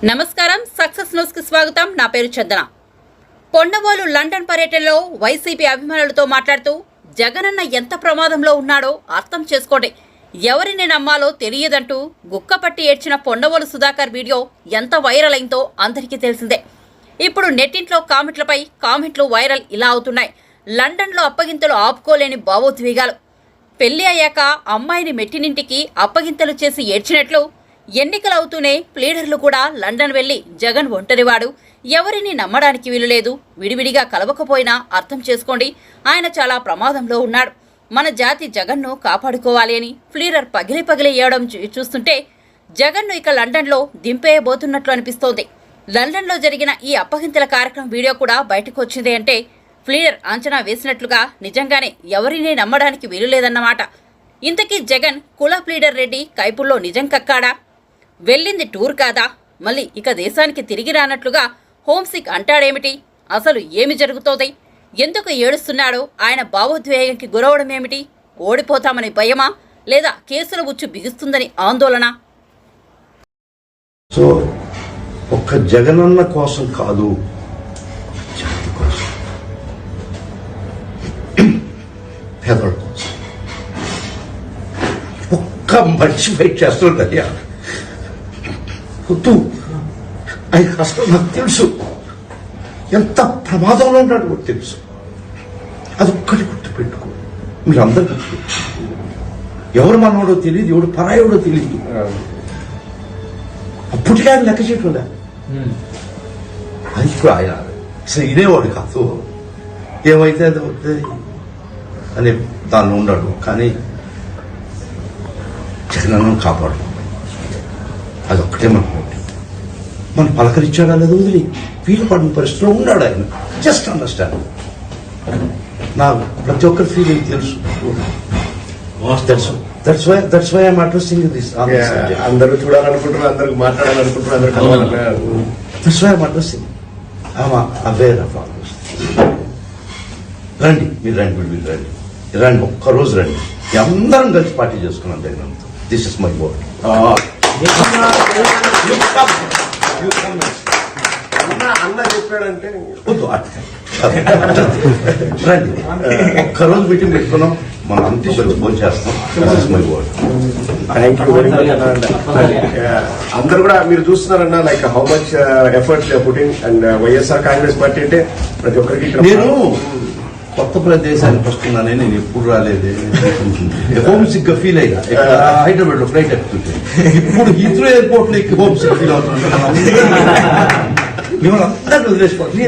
నమస్కారం success news కి స్వాగతం. నా పేరు చందన. పొన్నవోలు లండన్ పర్యటనలో వైసీపీ అభిమానులతో మాట్లాడుతూ జగనన్న ఎంత ప్రమాదంలో ఉన్నాడో అర్థం చేసుకోండి, ఎవరిని నమ్మాలో తెలియదంటూ గుక్కపట్టి ఏడ్చిన పొన్నవోలు సుధాకర్ వీడియో ఎంత వైరల్ అయిందో అందరికీ తెలిసిందే. ఇప్పుడు నెట్టింట్లో కామెంట్లపై కామెంట్లు వైరల్ ఇలా అవుతున్నాయి. లండన్లో అప్పగింతలు ఆపుకోలేని భావోద్వేగాలు. పెళ్లి అయ్యాక అమ్మాయిని మెట్టినింటికి అప్పగింతలు చేసి ఏడ్చినట్లు ఎన్నికలవుతూనే ప్లీడర్లు కూడా లండన్ వెళ్లి జగన్ ఒంటరివాడు, ఎవరిని నమ్మడానికి వీలులేదు, విడివిడిగా కలవకపోయినా అర్థం చేసుకోండి, ఆయన చాలా ప్రమాదంలో ఉన్నాడు, మన జాతి జగన్ను కాపాడుకోవాలి అని ప్లీడర్ పగిలి ఏయడం చూస్తుంటే జగన్ను ఇక లండన్లో దింపేయబోతున్నట్లు అనిపిస్తోంది. లండన్లో జరిగిన ఈ అప్పగింతల కార్యక్రమం వీడియో కూడా బయటకు వచ్చింది అంటే ప్లీడర్ అంచనా వేసినట్లుగా నిజంగానే ఎవరిని నమ్మడానికి వీలులేదన్నమాట. ఇంతకీ జగన్ కుల ప్లీడర్ రెడ్డి కైపుల్లో నిజం కక్కాడా? వెళ్ళింది టూర్ కాదా? మళ్ళీ ఇక దేశానికి తిరిగి రానట్లుగా హోంసిక్ అంటాడేమిటి? అసలు ఏమి జరుగుతోంది? ఎందుకు ఏడుస్తున్నాడో? ఆయన భావోద్వేగానికి గురవడం ఏమిటి? ఓడిపోతామని భయమా, లేదా కేసుల ఉచ్చు బిగుస్తుందని ఆందోళన? సో ఒక్క జగనన్న కోసం కాదు, జాతి కోసం, పేదల కోసం ఒక్క మనిషి ఫైట్ చేస్తుండయ్యా. వద్దు, ఆయన అసలు నాకు తెలుసు ఎంత ప్రమాదంలో ఉన్నాడు కూడా తెలుసు. అది ఒక్కటి గుర్తుపెట్టుకో, మీరందరూ గుర్తుపెట్టుకో. ఎవరు మనవాడో తెలియదు, ఎవడు పరాయోడో తెలియదు. అప్పటికే ఆయన లెక్క చేయకుండా అది ఇప్పుడు ఆయన అసలు ఇదేవాడు కాదు. ఏమైతే అది అవుతుంది అని దానిలో ఉన్నాడు. కానీ జగనన్నను కాపాడు, అదొక్కటే మనకు మనం పలకరించాడా లేదా వదిలి వీలు పడిన పరిస్థితిలో ఉన్నాడు ఆయన. Just understand. నాకు ప్రతి ఒక్కరి ఫీలింగ్ తెలుసు. That's why I'm addressing this. అందరూ చూడాలనుకుంటున్నారు, అందరికి మాట్లాడాలనుకుంటున్నారు, that's why I'm addressing. I'm aware of all this. రండి, మీరు రండి, ఒక్కరోజు రండి, అందరం కలిసి పార్టీ చేసుకున్నాం జగన్తో. This is my word. అన్న చెప్పాడంటే రండి, ఒక్కరోజు మీటింగ్ పెట్టుకున్నాం, మనం అంతా కలిసి ఫోన్ చేస్తాం. My word. Thank you very much. అందరు కూడా మీరు చూస్తున్నారన్న like how much efforts putting and YSR Congress Party అంటే ప్రతి ఒక్కరికి. నేను కొత్త ప్రదేశానికి వస్తున్నానని నేను ఎప్పుడు రాలేదు. హోమ్ సిక్ గా ఫీల్ అయ్యా హైదరాబాద్ లో ఫ్లైట్ ఎక్కుతుంటే. ఇప్పుడు హీత్రో ఎయిర్పోర్ట్ లో హోమ్ సిక్ ఫీల్ అవుతున్నాను. మిమ్మల్ని అందరినీ వదిలేసుకోండి.